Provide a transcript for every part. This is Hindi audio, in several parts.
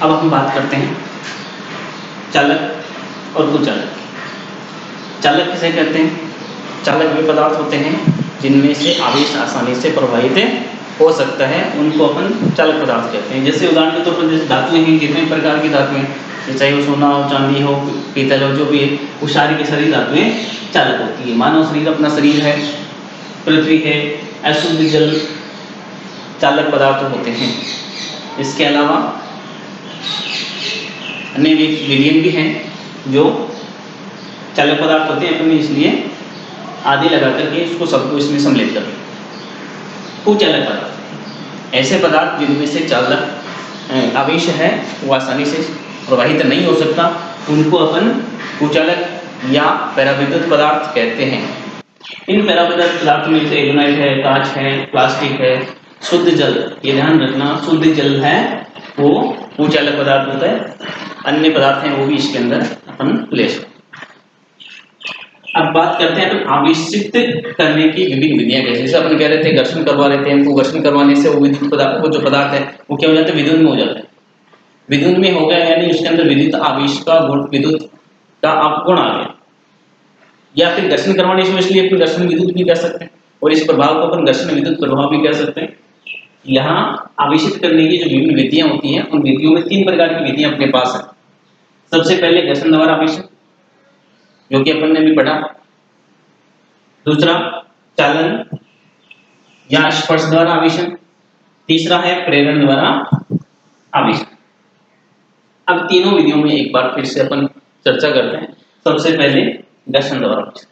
अब हम बात करते हैं चालक और कुचालक की। चालक किसे कहते हैं? चालक वे पदार्थ होते हैं जिनमें से आवेश आसानी से प्रवाहित हो सकता है, उनको अपन चालक पदार्थ कहते हैं। जैसे उदाहरण के तौर पर जैसे धातुएं हैं, कितने प्रकार की धातुएं हैं, चाहे वो सोना हो, चांदी हो, पीतल हो, जो भी है, वो सारी की सारी धातुएं चालक होती है। मानव शरीर अपना शरीर है, पृथ्वी है, अशुद्ध जल चालक पदार्थ होते हैं। इसके अलावा अन्य विलयन भी हैं जो चालक पदार्थ होते हैं, अपने इसलिए आदि लगा करके इसको सबको इसमें सम्मिलित कर। कुचालक पदार्थ ऐसे पदार्थ जिनमें से चालक आवेश है वो आसानी से प्रवाहित नहीं हो सकता, उनको अपन कुचालक या पराविद्युत पदार्थ कहते हैं। इन पराविद्युत पदार्थों में से एल्यूमिनाइट है, कांच है, प्लास्टिक है, शुद्ध जल, ये ध्यान रखना, शुद्ध जल है वो कुचालक पदार्थ होता है। अन्य पदार्थ हैं वो भी इसके अंदर अपन ले सकते। अब बात करते हैं अपन आवेशित करने की विभिन्न विधियां कैसे। जैसे अपन कह रहे थे घर्षण करवा रहे थे, हमको घर्षण करवाने से वो विद्युत पदार्थ, वो जो पदार्थ है वो क्या हो जाता है, विद्युत में हो जाता है। विद्युत में हो गया यानी उसके अंदर विद्युत आवेश का गुण, विद्युत का अपगुण आ गया। या फिर घर्षण करवाने से इसलिए अपन घर्षण विद्युत भी कह सकते हैं, और इस प्रभाव को अपन घर्षण विद्युत प्रभाव भी कह सकते हैं। यहाँ आवेशित करने की जो विभिन्न विधियां होती हैं, उन विधियों में 3 प्रकार की विधियां अपने पास है। सबसे पहले घर्षण द्वारा आवेशन, जो कि अपन ने भी पढ़ा। दूसरा चालन या स्पर्श द्वारा आवेशन। तीसरा है प्रेरण द्वारा आवेशन। अब तीनों विधियों में एक बार फिर से अपन चर्चा करते हैं। सबसे पहले घर्षण द्वारा आवेशन।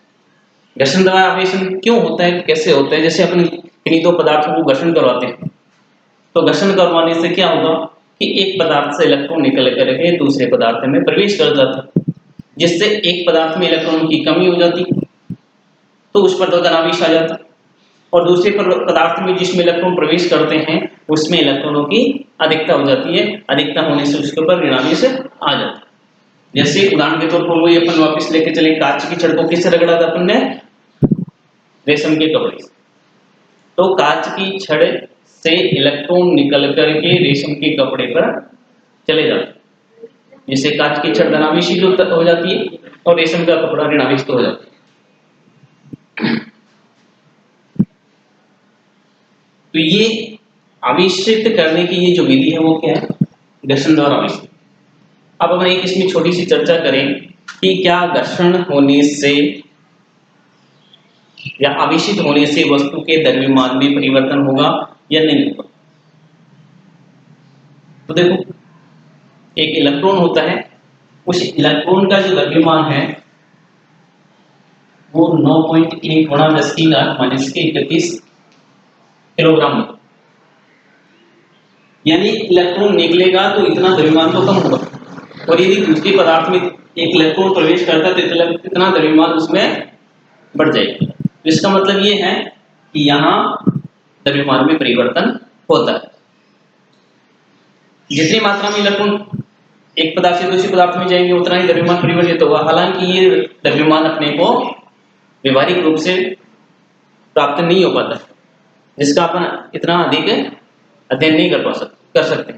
घर्षण द्वारा आवेशन क्यों होता है, कैसे होता है? जैसे अपन किन्हीं 2 पदार्थों को घर्षण करवाते हैं, तो घर्षण करवाने से क्या होगा कि एक पदार्थ से इलेक्ट्रॉन निकल करके दूसरे पदार्थ में प्रवेश कर जाता है, जिससे एक पदार्थ में इलेक्ट्रॉन की कमी हो जाती, तो उस पर धनावेश आ जाता, और दूसरे पदार्थ में जिसमें इलेक्ट्रॉन प्रवेश करते हैं उसमें इलेक्ट्रॉनों की अधिकता हो जाती है। अधिकता होने से उसके ऊपर ऋणावेश आ जाता है। जैसे उदाहरण के तौर पर वही अपन वापस लेके चले, कांच की छड़ को किससे रगड़ा था अपन ने? रेशम के कपड़े से। तो कांच की छड़ से इलेक्ट्रॉन निकल करके रेशम के कपड़े पर चले जाते हैं, जिससे कांच की छड़ धनावेशी हो जाती है और रेशम का कपड़ा ऋणावेश हो जाता है। तो ये आवेशित करने की ये जो विधि है वो क्या है? घर्षण द्वारा आवेशित। अब हम एक इसमें छोटी सी चर्चा करें कि क्या घर्षण होने से या आवेशित होने से वस्तु के द्रव्यमान में परिवर्तन होगा या नहीं होगा। तो देखो, एक इलेक्ट्रॉन होता है, उस इलेक्ट्रॉन का जो द्रव्यमान है वो 9.1 गुणा 10⁻31 किलोग्राम, यानी इलेक्ट्रॉन निकलेगा तो इतना द्रव्यमान तो कम होगा, और यदि दूसरे पदार्थ में एक इलेक्ट्रॉन प्रवेश करता है तो इतना द्रव्यमान उसमें बढ़ जाएगा। तो इसका मतलब ये है कि यहाँ द्रव्यमान में परिवर्तन होता है। जितनी मात्रा में इलेक्ट्रॉन एक पदार्थ से दूसरे पदार्थ में जाएंगे उतना ही द्रव्यमान परिवर्तित होगा। हालांकि ये द्रव्यमान अपने को व्यवहारिक रूप से प्राप्त नहीं हो पाता, जिसका अपन इतना अधिक अध्ययन नहीं कर सकते।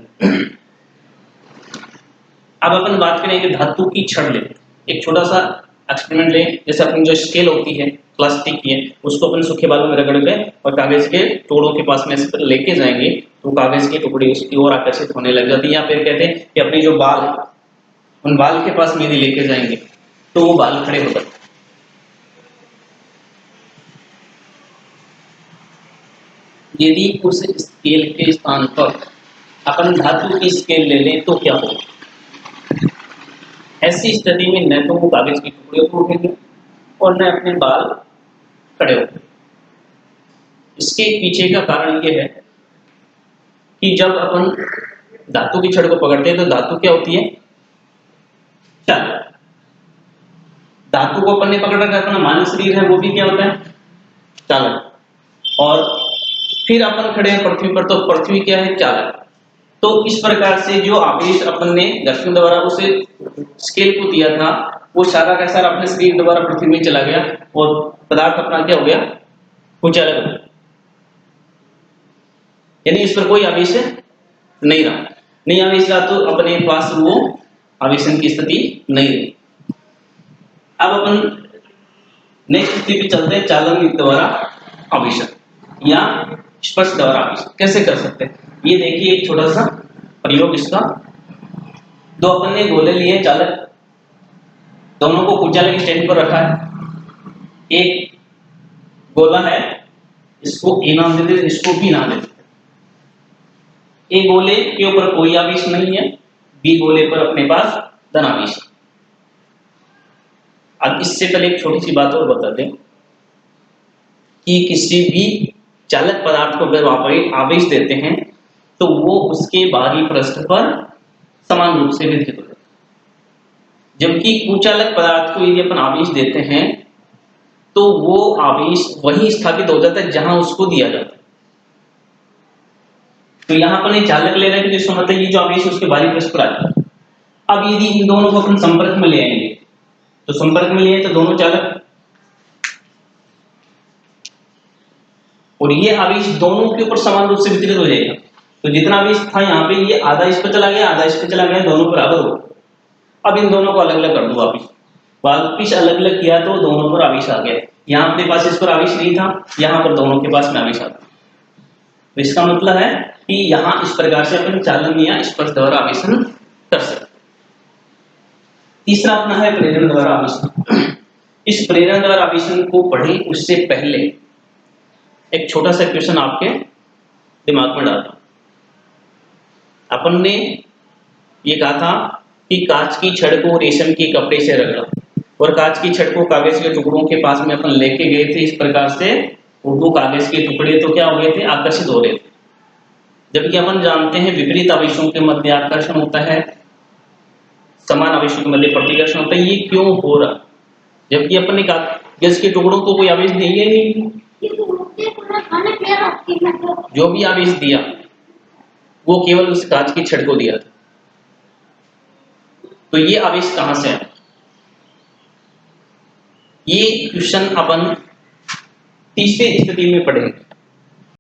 अब अपन बात करेंगे धातु की छड़ ले। एक छोटा सा एक्सपेरिमेंट ले, जैसे अपन जो स्केल होती है प्लास्टिक की है, उसको अपन सूखे बालों में रगड़ के और कागज के टुकड़ों के पास में लेके जाएंगे तो कागज के टुकड़े उसकी ओर आकर्षित होने लग जाती है। या फिर कहते हैं कि अपने जो बाल है उन बाल के पास में यदि लेके जाएंगे तो वो बाल खड़े हो जाते हैं। यदि उस स्केल के स्थान पर अपन धातु की स्केल ले लें तो क्या होगा? ऐसी स्थिति में न तो वो कागज के टुकड़े को उठेंगे और न अपने बाल खड़े होंगे। इसके पीछे का कारण ये है कि जब अपन धातु की छड़ को पकड़ते हैं तो धातु क्या होती है? चालक। धातु को अपन ने पकड़ रखा है, अपना मानव शरीर है वो भी क्या होता है? चालक। और फिर अपन खड़े हैं पृथ्वी पर, तो पृथ्वी क्या है? चालक। तो इस प्रकार से जो आवेश अपन ने घर्षण द्वारा उसे स्केल को दिया था वो सारा का सारा अपने शरीर द्वारा पृथ्वी में चला गया और पदार्थ अपना क्या हो गया? कुचालक हो गया, यानी इस पर कोई आवेश नहीं रहा। नहीं आवेश रहा तो अपने पास वो आवेशन की स्थिति नहीं रही। अब अपन नेक्स्ट स्थिति पे चलते हैं, चालन द्वारा आवेशन या स्पर्श द्वारा आवेशन कैसे कर सकते हैं। ये देखिए एक छोटा सा प्रयोग इसका। दो अपन ने गोले लिए चालक, दोनों को कुचालक स्टैंड पर रखा है। एक गोला है, इसको ए नाम देते, इसको बी नाम देते। ए गोले के ऊपर कोई आवेश नहीं है, बी गोले पर अपने पास धन आवेश। अब इससे पहले एक छोटी सी बात और बता दें कि किसी भी चालक पदार्थ को अगर आवेश देते हैं तो वो उसके बाहरी पृष्ठ पर समान रूप से वितरित होता है। जबकि कुचालक पदार्थ को यदि अपन आवेश देते हैं तो वो आवेश वहीं स्थापित हो जाता है जहां उसको दिया जाता है। तो यहां पर चालक ले रहे हैं, जिसका मतलब ये जो आवेश उसके बाहरी पृष्ठ पर आता है। अब यदि इन दोनों को अपन संपर्क में ले आएंगे तो संपर्क में लिए तो दोनों चालक, और ये आवेश दोनों के ऊपर समान रूप से वितरित हो जाएगा। तो जितना आवेश था यहाँ पे, ये आधा इस पर चला गया, आधा इस पर चला गया, दोनों बराबर हो। अब इन दोनों को अलग अलग कर दो, वापिस अलग अलग किया तो दोनों पर आवेश आ गया। यहाँ अपने पास इस पर आवेश नहीं था, यहाँ पर दोनों के पास में आवेश आ गया। तो इसका मतलब है कि यहाँ इस प्रकार से अपन चालन या स्पर्श द्वारा आवेशन कर सकते। तीसरा अपना है प्रेरण द्वारा आवेशन। इस प्रेरण द्वारा आवेशन को पढ़ें उससे पहले एक छोटा सा क्वेश्चन आपके दिमाग में डालता। अपन ने ये कहा था कि कांच की छड़ को रेशम के कपड़े से रगड़ा, और कांच की छड़ को कागज के टुकड़ों के पास में अपन लेके गए थे। इस प्रकार से वो कागज के टुकड़े तो क्या हो गए थे, आकर्षित हो रहे थे। जबकि अपन जानते हैं विपरीत आवेशों के मध्य आकर्षण होता है, समान आवेशों के मध्य प्रतिकर्षण होता है। ये क्यों हो रहा, जबकि अपन ने कागज के टुकड़ों को कोई आवेश दिया ही नहीं। जो भी आवेश दिया वो केवल उस कांच की छड़ को दिया था। तो ये आवेश कहां से है, ये क्वेश्चन अपन तीसरी स्थिति में पढ़ेंगे।